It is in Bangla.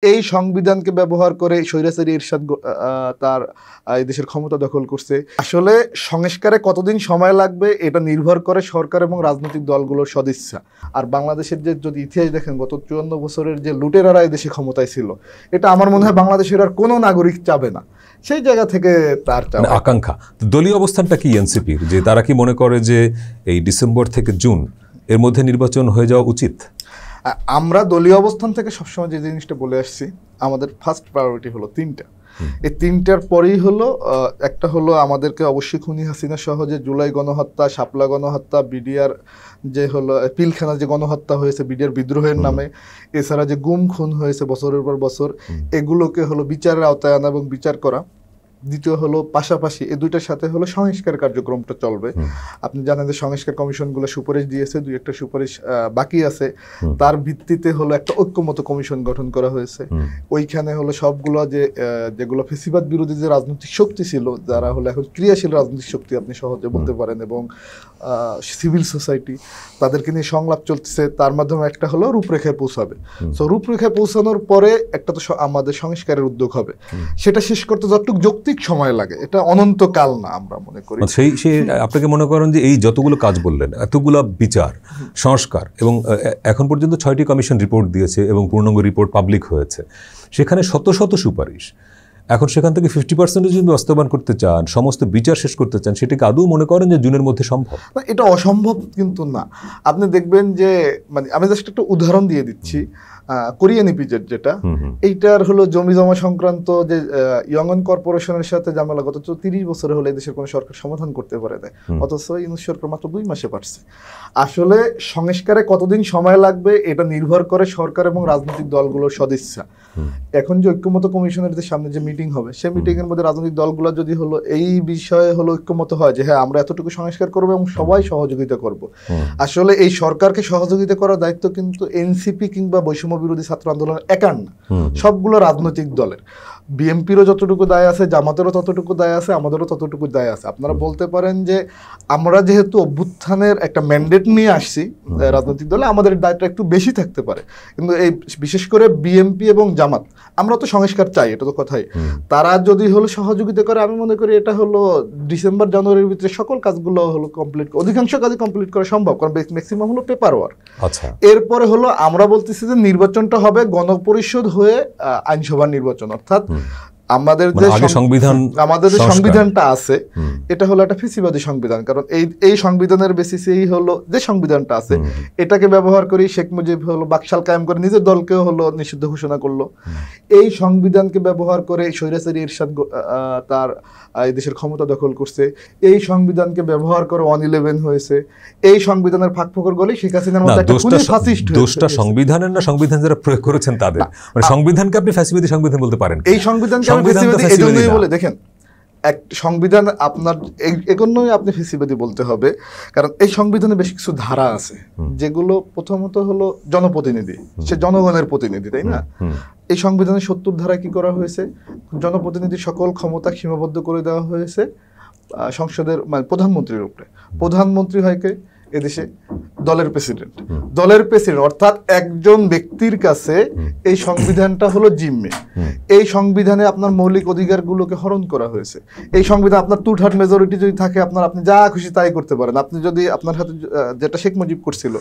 এই সংবিধানকে ব্যবহার করে স্বৈরাচারী এরশাদ তার এই দেশের ক্ষমতা দখল করছে। আসলে সংস্কারে কতদিন সময় লাগবে এটা নির্ভর করে সরকার এবং রাজনৈতিক দলগুলোর সদিচ্ছা। আর বাংলাদেশের যে যদি ইতিহাস দেখেন, গত 54 বছরের যে লুটেরারা এই দেশে ক্ষমতায় ছিল, এটা আমার মনে হয় বাংলাদেশের আর কোনো নাগরিক চাবে না। সেই জায়গা থেকে তার আকাঙ্ক্ষা। দলীয় অবস্থানটা কি এনসিপির, যে তারা কি মনে করে যে এই ডিসেম্বর থেকে জুন এর মধ্যে নির্বাচন হয়ে যাওয়া উচিত? আমরা দলীয় অবস্থান থেকে সবসময় যে জিনিসটা বলে আসছি, আমাদের ফার্স্ট প্রায়োরিটি হলো তিনটা। এই তিনটার পরেই হলো একটা হলো আমাদেরকে অবশ্যই খুনি হাসিনা সহ যে জুলাই গণহত্যা, শাপলা গণহত্যা, বিডিআর যে হলো পিলখানা যে গণহত্যা হয়েছে বিডিআর বিদ্রোহের নামে, এছাড়া যে গুম খুন হয়েছে বছরের পর বছর, এগুলোকে হলো বিচারের আওতায় আনা এবং বিচার করা। দ্বিতীয় হলো পাশাপাশি এই দুইটার সাথে হলো সংস্কার কার্যক্রমটা চলবে। আপনি জানেন যে সংস্কার কমিশনগুলো সুপারিশ দিয়েছে, দুই একটা সুপারিশ বাকি আছে। তার ভিত্তিতে হলো একটা ঐক্যমত কমিশন গঠন করা হয়েছে। ওইখানে হলো সবগুলো যেগুলো ফেসিবাদ বিরোধী যে রাজনৈতিক শক্তি ছিল, যারা হলো এখন ক্রিয়াশীল রাজনৈতিক শক্তি আপনি সহজে বলতে পারেন, এবং সিভিল সোসাইটি, তাদেরকে নিয়ে সংলাপ চলতেছে। তার মাধ্যমে একটা হলো রূপরেখায় পৌঁছাবে। তো রূপরেখায় পৌঁছানোর পরে একটা তো আমাদের সংস্কারের উদ্যোগ হবে। সেটা শেষ করতে যতটুকু যৌক্তিক সময় লাগে, এটা অনন্তকাল না আমরা মনে করি। সেই আপনাকে মনে করেন যে এই যতগুলো কাজ বললেন, এতগুলো বিচার সংস্কার, এবং এখন পর্যন্ত 6টি কমিশন রিপোর্ট দিয়েছে এবং পূর্ণাঙ্গ রিপোর্ট পাবলিক হয়েছে, সেখানে শত শত সুপারিশ। এখন সেখান থেকে 50% যদি বাস্তবায়ন করতে চান, সমস্ত বিচার শেষ করতে চান, সেটাকে আদৌ মনে করেন যে জুনের মধ্যে সম্ভব? না, এটা অসম্ভব কিন্তু না। আপনি দেখবেন যে মানে আমি জাস্ট একটা উদাহরণ দিয়ে দিচ্ছি। কোরিয়ান ইপিজেড যেটা, এইটার হলো জমি জমা সংক্রান্ত যে ইয়ংন কর্পোরেশনের সাথে ঝামেলা গত 30 বছরে হলে দেশের কোনো সরকার সমাধান করতে পারে না, অথচ ইউনূস সরকার মাত্র 2 মাসে পারছে। আসলে সংস্কারে কতদিন সময় লাগবে এটা নির্ভর করে সরকার এবং রাজনৈতিক দলগুলোর সদিচ্ছা। এখন যে ঐক্যমত কমিশনের যে সামনে যে মিটিং হবে, সেই মিটিং এর মধ্যে রাজনৈতিক দলগুলো যদি হলো এই বিষয়ে হলো ঐক্যমত হয় যে হ্যাঁ আমরা এতটুকু সংস্কার করবো এবং সবাই সহযোগিতা করব, আসলে এই সরকারকে সহযোগিতা করার দায়িত্ব কিন্তু এনসিপি কিংবা বৈষম্য বিরোধী ছাত্র আন্দোলনের একার না, সবগুলো রাজনৈতিক দলের। বিএনপিরও যতটুকু দায় আছে, জামাতেরও ততটুকু দায় আছে, আমাদেরও ততটুকু দায় আছে। আপনারা বলতে পারেন যে আমরা যেহেতু অভ্যুত্থানের একটা ম্যান্ডেট নিয়ে আসছি রাজনৈতিক দলে, আমাদের দায়টা একটু বেশি থাকতে পারে। কিন্তু এই বিশেষ করে বিএনপি এবং জামাত, আমরা তো সংস্কার চাই, এটা তো কথাই। তারা যদি হলো সহযোগিতা করে, আমি মনে করি এটা হলো ডিসেম্বর জানুয়ারির ভিতরে সকল কাজগুলো হলো কমপ্লিট, অধিকাংশ কাজই কমপ্লিট করা সম্ভব, কারণ ম্যাক্সিমাম হলো পেপার ওয়ার্ক। এরপরে হলো আমরা বলতেছি যে নির্বাচনটা হবে গণপরিষদ হয়ে আইনসভার নির্বাচন, অর্থাৎ আমাদের যে সংবিধানটা আছে এটা হলো একটা ফেসিবাদী সংবিধান। কারণ এই সংবিধানের বেসিসেই হলো যে সংবিধানটা আছে, এটাকে ব্যবহার করে শেখ মুজিব হলো বাকশাল কায়েম করে নিজের দলকেও হলো নিষিদ্ধ ঘোষণা করলো। এই সংবিধানকে ব্যবহার করে স্বৈরাচারী এরশাদ তার এই দেশের ক্ষমতা দখল করছে। এই সংবিধানকে ব্যবহার করে 111 হয়েছে। এই সংবিধানের ফাঁকফোকর গলে শেখ হাসিনার মতো একটা খুনি ফাসিস্ট হয়েছে। দোষটা সংবিধানের না, সংবিধান যারা প্রয়োগ করেছেন তাদের। মানে সংবিধানকে আপনি ফ্যাসিবাদী সংবিধান বলতে পারেন? এই সংবিধানকে এজন্যই বলে দেখেন, এক সংবিধান আপনার এজন্যই আপনি ফেসিবাদী বলতে হবে, কারণ এই সংবিধানে বেশ কিছু ধারা আছে যেগুলো প্রথমত হলো জনপ্রতিনিধি, সে জনগণের প্রতিনিধি, তাই না? এই সংবিধানের 70 ধারায় কি করা হয়েছে, জনপ্রতিনিধির সকল ক্ষমতা সীমাবদ্ধ করে দেওয়া হয়েছে সংসদের মানে প্রধানমন্ত্রীর উপরে। প্রধানমন্ত্রী হয় কে এদেশে? দলের প্রেসিডেন্ট। দলের প্রেসিডেন্ট অর্থাৎ একজন ব্যক্তির কাছে এই সংবিধানটা হলো জিম্মি। এই সংবিধানে আপনার মৌলিক অধিকারগুলোকে হরণ করা হয়েছে। এই সংবিধান আপনার 2/3 মেজরিটি যদি থাকে, আপনি যা খুশি তাই করতে পারেন। আপনি যদি আপনার হাতে, যেটা শেখ মুজিব করছিল,